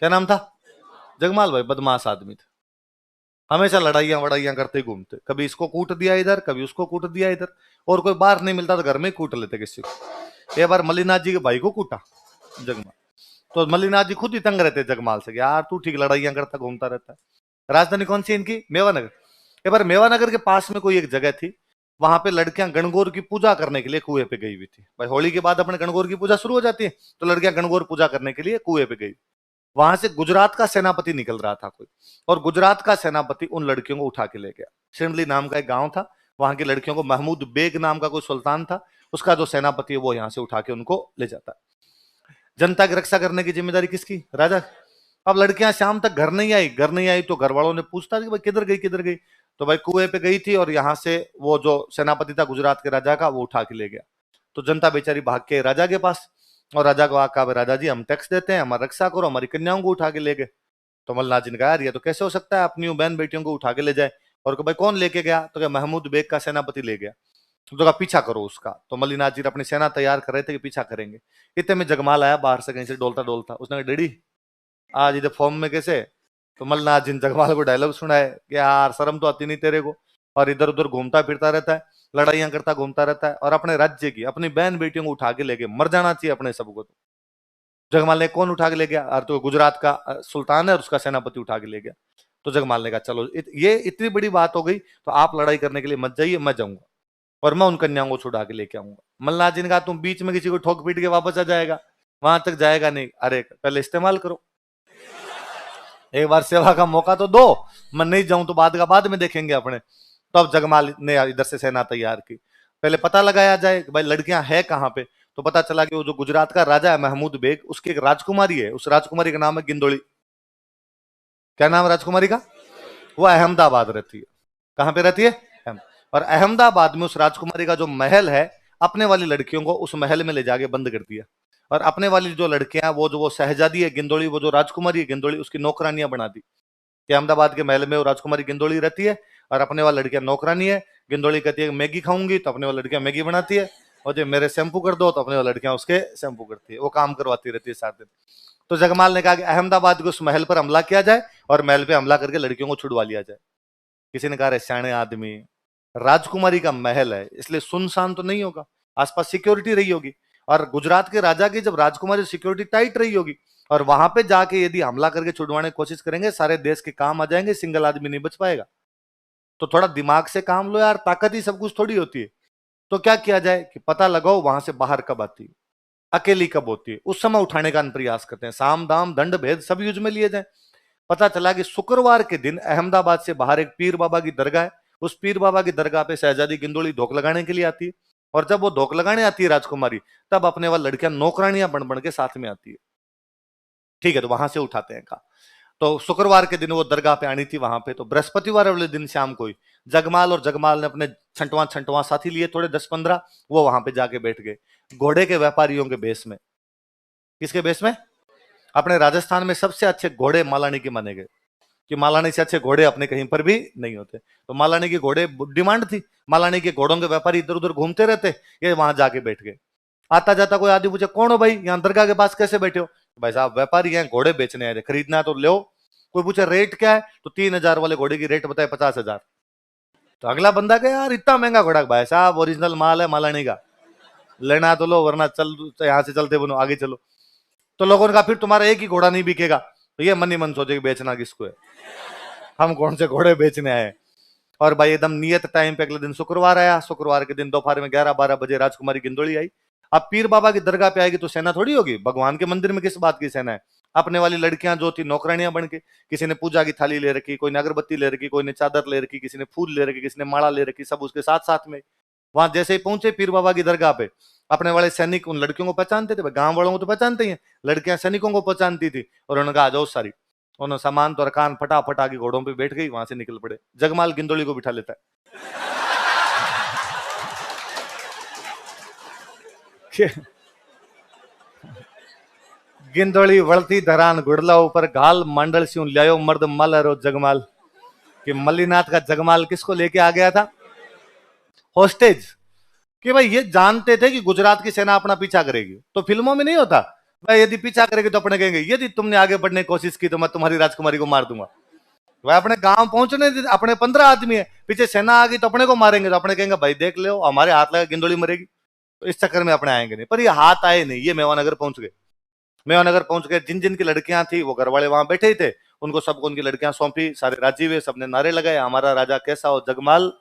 क्या नाम था? जगमाल भाई बदमाश आदमी थे, हमेशा लड़ाइयां वड़ाइयां करते ही घूमते, कभी इसको कूट दिया इधर, कभी उसको कूट दिया इधर, और कोई बाहर नहीं मिलता तो घर में ही कूट लेते किसी को। एक बार मल्लीनाथ जी के भाई को कूटा जगमाल, तो मल्लीनाथ जी खुद ही तंग रहते जगमाल से, यार तू ठीक लड़ाइयां करता घूमता रहता है। राजधानी कौन सी इनकी? मेवानगर। एक बार मेवानगर के पास में कोई एक जगह थी, वहां पे लड़कियां गणगौर की पूजा करने के लिए कुएं पे गई हुई थी। भाई होली के बाद अपने गणगौर की पूजा शुरू हो जाती है, तो लड़कियां गणगौर पूजा करने के लिए कुएं पे गई। वहां से गुजरात का सेनापति निकल रहा था कोई, और गुजरात का सेनापति उन लड़कियों को उठा के ले गया। शिंदली नाम का एक गांव था, वहां की लड़कियों को महमूद बेग नाम का कोई सुल्तान था, उसका जो सेनापति है वो यहाँ से उठा के उनको ले जाता। जनता की रक्षा करने की जिम्मेदारी किसकी? राजा। अब लड़कियां शाम तक घर नहीं आई, घर नहीं आई तो घर वालों ने पूछता कि भाई किधर गई किधर गई, तो भाई कुएं पे गई थी, और यहाँ से वो जो सेनापति था गुजरात के राजा का वो उठा के ले गया। तो जनता बेचारी भाग के राजा के पास, और राजा को कहा राजा जी हम टैक्स देते हैं, हमारी रक्षा करो, हमारी कन्याओं को उठा के ले गए। तो मल्लाह जी ने कहा यार ये तो कैसे हो सकता है, अपनी बहन बेटियों को उठा के ले जाए। और भाई कौन लेके गया? तो क्या महमूद बेग का सेनापति ले गया। तो कहा पीछा करो उसका। तो मल्लीनाथ जी अपनी सेना तैयार कर रहे थे कि पीछा करेंगे, इतने में जगमाल आया बाहर से कहीं से डोलता डोलता, उसने कहा डेडी आज इधर फॉर्म में कैसे? तो मल्लीनाथ जी ने जगमाल को डायलॉग सुनाए कि यार शर्म तो आती नहीं तेरे को, और इधर उधर घूमता फिरता रहता है, लड़ाइयां करता घूमता रहता है, और अपने राज्य की अपनी बहन बेटियों को उठा के लेके मर जाना चाहिए अपने सबको। जगमाल ने कौन उठा के ले गया? और तो गुजरात का सुल्तान है और उसका सेनापति उठा के ले गया। तो जगमाल ने कहा चलो ये इतनी बड़ी बात हो गई तो आप लड़ाई करने के लिए मत जाइए, मैं जाऊंगा और मैं उन कन्याओं को छुड़ा के लेके आऊंगा। मल्लाह जी ने कहा तुम बीच में किसी को ठोक पीट के वापस आ जाएगा, वहां तक जाएगा नहीं। अरे पहले इस्तेमाल करो, एक बार सेवा का मौका तो दो, मैं नहीं जाऊं तो बाद का बाद में देखेंगे अपने। तो अब जगमाल ने इधर से सेना तैयार की, पहले पता लगाया जाए कि भाई लड़कियां है कहाँ पे। तो पता चला कि वो जो गुजरात का राजा है महमूद बेग, उसकी एक राजकुमारी है, उस राजकुमारी का नाम है गिंदोली। क्या नाम राजकुमारी का? वो अहमदाबाद रहती है। कहां पे रहती है? और अहमदाबाद में उस राजकुमारी का जो महल है, अपने वाली लड़कियों को उस महल में ले जाके बंद कर दिया, और अपने वाली जो लड़कियां वो जो वो शहजादी है गिंदोली, वो जो राजकुमारी है गिंदोली, उसकी नौकरानियां बना दी कि अहमदाबाद के महल में वो राजकुमारी गिंदोली रहती है, और अपने वाली लड़कियां नौकरानी है। गिंदोली कहती है मैगी खाऊंगी, तो अपने वाली लड़कियां मैगी बनाती है, और जो मेरे शैम्पू कर दो, तो अपने वाली लड़कियां उसके शैम्पू करती है, वो काम करवाती रहती है 7 दिन। तो जगमाल ने कहा कि अहमदाबाद के उस महल पर हमला किया जाए, और महल पे हमला करके लड़कियों को छुड़वा लिया जाए। किसी ने कहा सियाने आदमी, राजकुमारी का महल है इसलिए सुनसान तो नहीं होगा, आसपास सिक्योरिटी रही होगी, और गुजरात के राजा की जब राजकुमारी सिक्योरिटी टाइट रही होगी, और वहां पे जाके यदि हमला करके छुड़वाने की कोशिश करेंगे, सारे देश के काम आ जाएंगे, सिंगल आदमी नहीं बच पाएगा। तो थोड़ा दिमाग से काम लो यार, ताकत ही सब कुछ थोड़ी होती है। तो क्या किया जाए कि पता लगाओ वहां से बाहर कब आती है, अकेली कब होती है, उस समय उठाने का प्रयास करते हैं, साम दाम दंड भेद सब यूज में लिए जाए। पता चला कि शुक्रवार के दिन अहमदाबाद से बाहर एक पीर बाबा की दरगाह है, उस पीर बाबा की दरगाह पे शहजादी गिंदोली धोख लगाने के लिए आती है, और जब वो धोख लगाने आती है राजकुमारी, तब अपने वाली लड़कियां नौकरानियां बन बन के साथ में आती है। ठीक है, तो वहां से उठाते हैं का। तो शुक्रवार के दिन वो दरगाह पे आनी थी वहां पे, तो बृहस्पतिवार वाले दिन शाम को ही जगमाल और जगमाल ने अपने छंटवा छंटवा साथी लिए थोड़े 10-15, वो वहां पे जाके बैठ गए घोड़े के व्यापारियों के बेस में। किसके बेस में? अपने राजस्थान में सबसे अच्छे घोड़े मालानी के माने गए, कि मालानी से अच्छे घोड़े अपने कहीं पर भी नहीं होते। तो मालानी के घोड़े डिमांड थी, मालानी के घोड़ों के व्यापारी इधर उधर घूमते रहते, ये वहां जाके बैठ गए। आता जाता कोई आदमी पूछे कौन हो भाई, यहाँ दरगाह के पास कैसे बैठे हो? भाई साहब व्यापारी हैं, घोड़े बेचने आए थे, खरीदना है तो लो। कोई पूछे रेट क्या है, तो 3,000 वाले घोड़े की रेट बताए 50,000। तो अगला बंदा कहे यार इतना महंगा घोड़ा? भाई साहब ओरिजिनल माल है मालानी का, लेना तो लो वरना चल यहाँ से चलते बनो आगे चलो। तो लोगों ने कहा फिर तुम्हारा एक ही घोड़ा नहीं बिकेगा। तो ये मन ही मन सोचे कि बेचना किसको है, हम कौन से घोड़े बेचने आए। और भाई एकदम नियत टाइम पे अगले दिन शुक्रवार आया, शुक्रवार के दिन दोपहर में 11-12 बजे राजकुमारी गिंदोली आई। अब पीर बाबा की दरगाह पे आएगी तो सेना थोड़ी होगी, भगवान के मंदिर में किस बात की सेना है? अपने वाली लड़कियां जो थी नौकरानियां बन के, किसी ने पूजा की थाली ले रखी, कोई ने अगरबत्ती ले रखी, कोई ने चादर ले रखी, किसी ने फूल ले रखी, किसी ने माला ले रखी, सब उसके साथ साथ में। वहां जैसे ही पहुंचे पीर बाबा की दरगाह पे, अपने वाले सैनिक उन लड़कियों को पहचानते थे, गांव वालों को तो पहचानते ही हैं, लड़कियां सैनिकों को पहचानती थी, और उन्होंने कहा आ जाओ सारी। उन्होंने सामान तो रकान फटाफट आके घोड़ों पे बैठ गई, वहां से निकल पड़े। जगमाल गिंदोली को बिठा लेता है गिंदोली वळती धरान गुड़ला ऊपर घाल मंडल स्यू लियो मर्द मल रो जगमाल। कि मल्लीनाथ का जगमाल किसको लेके आ गया था? होस्टेज। कि भाई ये जानते थे कि गुजरात की सेना अपना पीछा करेगी, तो फिल्मों में नहीं होता भाई यदि पीछा करेगी तो अपने कहेंगे यदि तुमने आगे बढ़ने की कोशिश की तो मैं तुम्हारी राजकुमारी को मार दूंगा। वह अपने गांव पहुंचने अपने 15 आदमी है, पीछे सेना आ गई तो अपने को मारेंगे, तो अपने कहेंगे भाई देख लो हमारे हाथ लगा गिंदोली मरेगी। तो इस चक्कर में अपने आएंगे नहीं। पर ये हाथ आए नहीं, ये मेवानगर पहुंच गए। मेवानगर पहुंच गए, जिन जिन की लड़कियां थी वो घर वाले वहां बैठे ही थे, उनको सबको उनकी लड़कियां सौंपी, सारे राजी हुए, सबने नारे लगाए हमारा राजा कैसा हो जगमाल।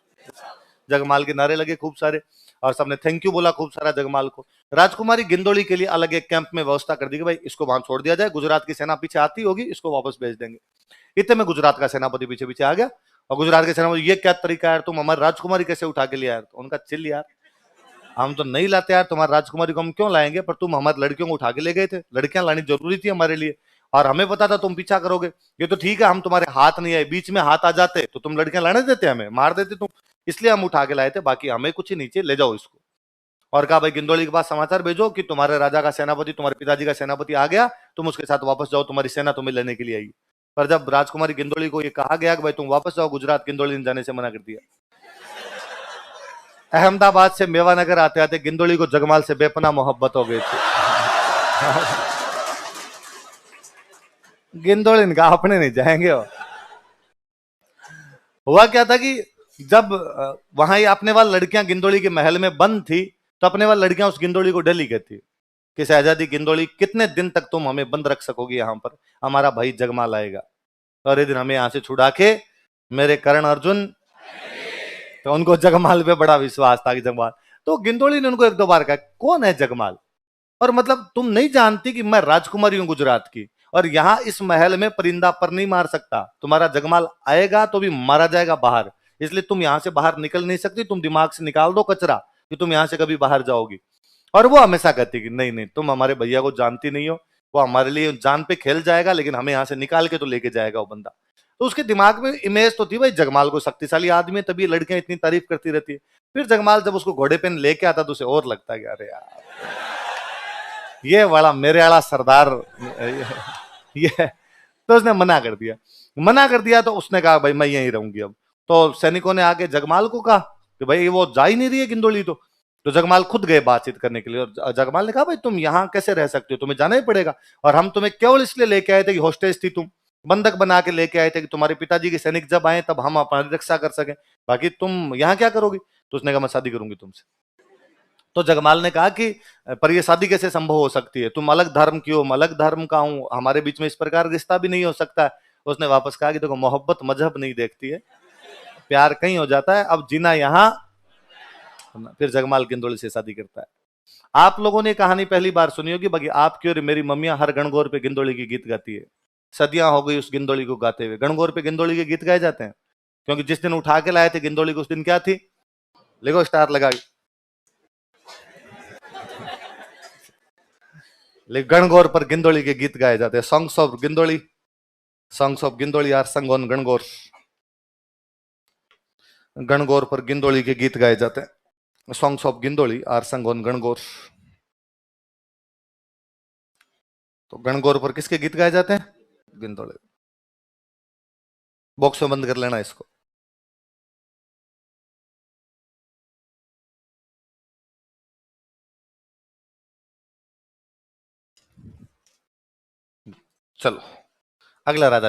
जगमाल के नारे लगे खूब सारे, और सबने थैंक यू बोला खूब सारा जगमाल को। राजकुमारी गिंदोली के लिए अलग एक कैंप में व्यवस्था कर दी कि भाई इसको वहां छोड़ दिया जाए, गुजरात की सेना पीछे आती होगी इसको वापस भेज देंगे। इतने में गुजरात का सेनापति पीछे पीछे आ गया, और गुजरात के सेनापति ये क्या तरीका है, तुम हमारी राजकुमारी कैसे उठा के लिया? तो उनका चिल यार, हम तो नहीं लाते यार, तुम्हारी राजकुमारी को हम क्यों लाएंगे, पर तुम हमारी लड़कियों को उठा के ले गए थे, लड़कियां लानी जरूरी थी हमारे लिए, और हमें पता था तुम पीछा करोगे। ये तो ठीक है हम तुम्हारे हाथ नहीं आए, बीच में हाथ आ जाते तो तुम लड़कियां लाने देते, हमें मार देते तुम, इसलिए हम उठा के लाए थे, बाकी हमें कुछ ही नीचे ले जाओ इसको। और कहा भाई गिंदोली के पास समाचार भेजो कि तुम्हारे राजा का सेनापति, तुम्हारे पिताजी का सेनापति आ गया, तुम उसके साथ वापस जाओ, तुम्हारी सेना तुम्हें लेने के लिए आई। पर जब राजकुमारी गिंदोली को यह कहा गया कि भाई तुम वापस जाओ गुजरात, गिंदोली ने जाने से मना कर दिया। अहमदाबाद से मेवानगर आते आते गिंदोली को जगमाल से बेपना मोहब्बत हो गई थी। गिंदोली ने कहा अपने नहीं जाएंगे। हुआ क्या था कि जब वहां ये अपने वाली लड़कियां गिंदोली के महल में बंद थी, तो अपने वाली लड़कियां उस गिंदोली को डेली कहती कि शहजादी गिंदोली कितने दिन तक तुम हमें बंद रख सकोगी यहाँ पर, हमारा भाई जगमाल आएगा, और ये दिन हमें यहां से छुड़ा के मेरे कर्ण अर्जुन। तो उनको जगमाल पे बड़ा विश्वास था कि जगमाल, तो गिंदोली ने उनको एक दो बार कहा कौन है जगमाल, और मतलब तुम नहीं जानती कि मैं राजकुमारी हूं गुजरात की, और यहां इस महल में परिंदा पर नहीं मार सकता, तुम्हारा जगमाल आएगा तो भी मारा जाएगा बाहर, इसलिए तुम यहां से बाहर निकल नहीं सकती, तुम दिमाग से निकाल दो कचरा कि तुम यहां से कभी बाहर जाओगी। और वो हमेशा कहती कि नहीं नहीं तुम हमारे भैया को जानती नहीं हो, वो हमारे लिए जान पे खेल जाएगा लेकिन हमें यहां से निकाल के तो लेके जाएगा वो बंदा। तो उसके दिमाग में इमेज तो थी भाई जगमाल को शक्तिशाली आदमी है, तभी लड़कियां इतनी तारीफ करती रहती है। फिर जगमाल जब उसको घोड़े पे लेके आता तो उसे और लगता है कि अरे यार ये बड़ा मेरे वाला सरदार ये। तो उसने मना कर दिया, मना कर दिया तो उसने कहा भाई मैं यहीं रहूंगी अब। तो सैनिकों ने आके जगमाल को कहा कि भाई वो जा ही नहीं रही है गिंदोली, तो जगमाल खुद गए बातचीत करने के लिए, और जगमाल ने कहा भाई तुम यहाँ कैसे रह सकते हो, तुम्हें जाना ही पड़ेगा, और हम तुम्हें केवल इसलिए लेके आए थे कि होस्टेज थी तुम, बंधक बना के लेके आए थे कि तुम्हारे पिताजी के सैनिक जब आए तब हम अपनी रक्षा कर सके, बाकी तुम यहाँ क्या करोगी? तो उसने कहा मैं शादी करूंगी तुमसे। तो जगमाल ने कहा कि पर ये शादी कैसे संभव हो सकती है, तुम अलग धर्म की हो, मैं अलग धर्म का हूं, हमारे बीच में इस प्रकार रिश्ता भी नहीं हो सकता। उसने वापस कहा कि देखो मोहब्बत मजहब नहीं देखती है, प्यार कहीं हो जाता है, अब जीना यहाँ। फिर जगमाल गिंदोली से शादी करता है। आप लोगों ने कहानी पहली बार सुनी होगी, बाकी आपकी और मेरी मम्मियां हर गणगौर पे गिंदोली की गीत गाती है, सदियां हो गई उस गिंदोली को गाते हुए। गणगौर पे गिंदोली के गीत गाए जाते हैं क्योंकि जिस दिन उठा के लाए थे गिंदोली को उस दिन क्या थी, लेगो स्टार लगा, गणगौर पर गिंदोली के गीत गाए जाते हैं, songs of Gindoli, songs of Gindoli are sung on Gangaur. Gangaur पर गिंदोली के गीत गाए जाते हैं, songs of Gindoli are sung on Gangaur. तो गणगौर पर किसके गीत गाए जाते हैं? गिंदोली। बॉक्स में बंद कर लेना इसको। चलो अगला राजा।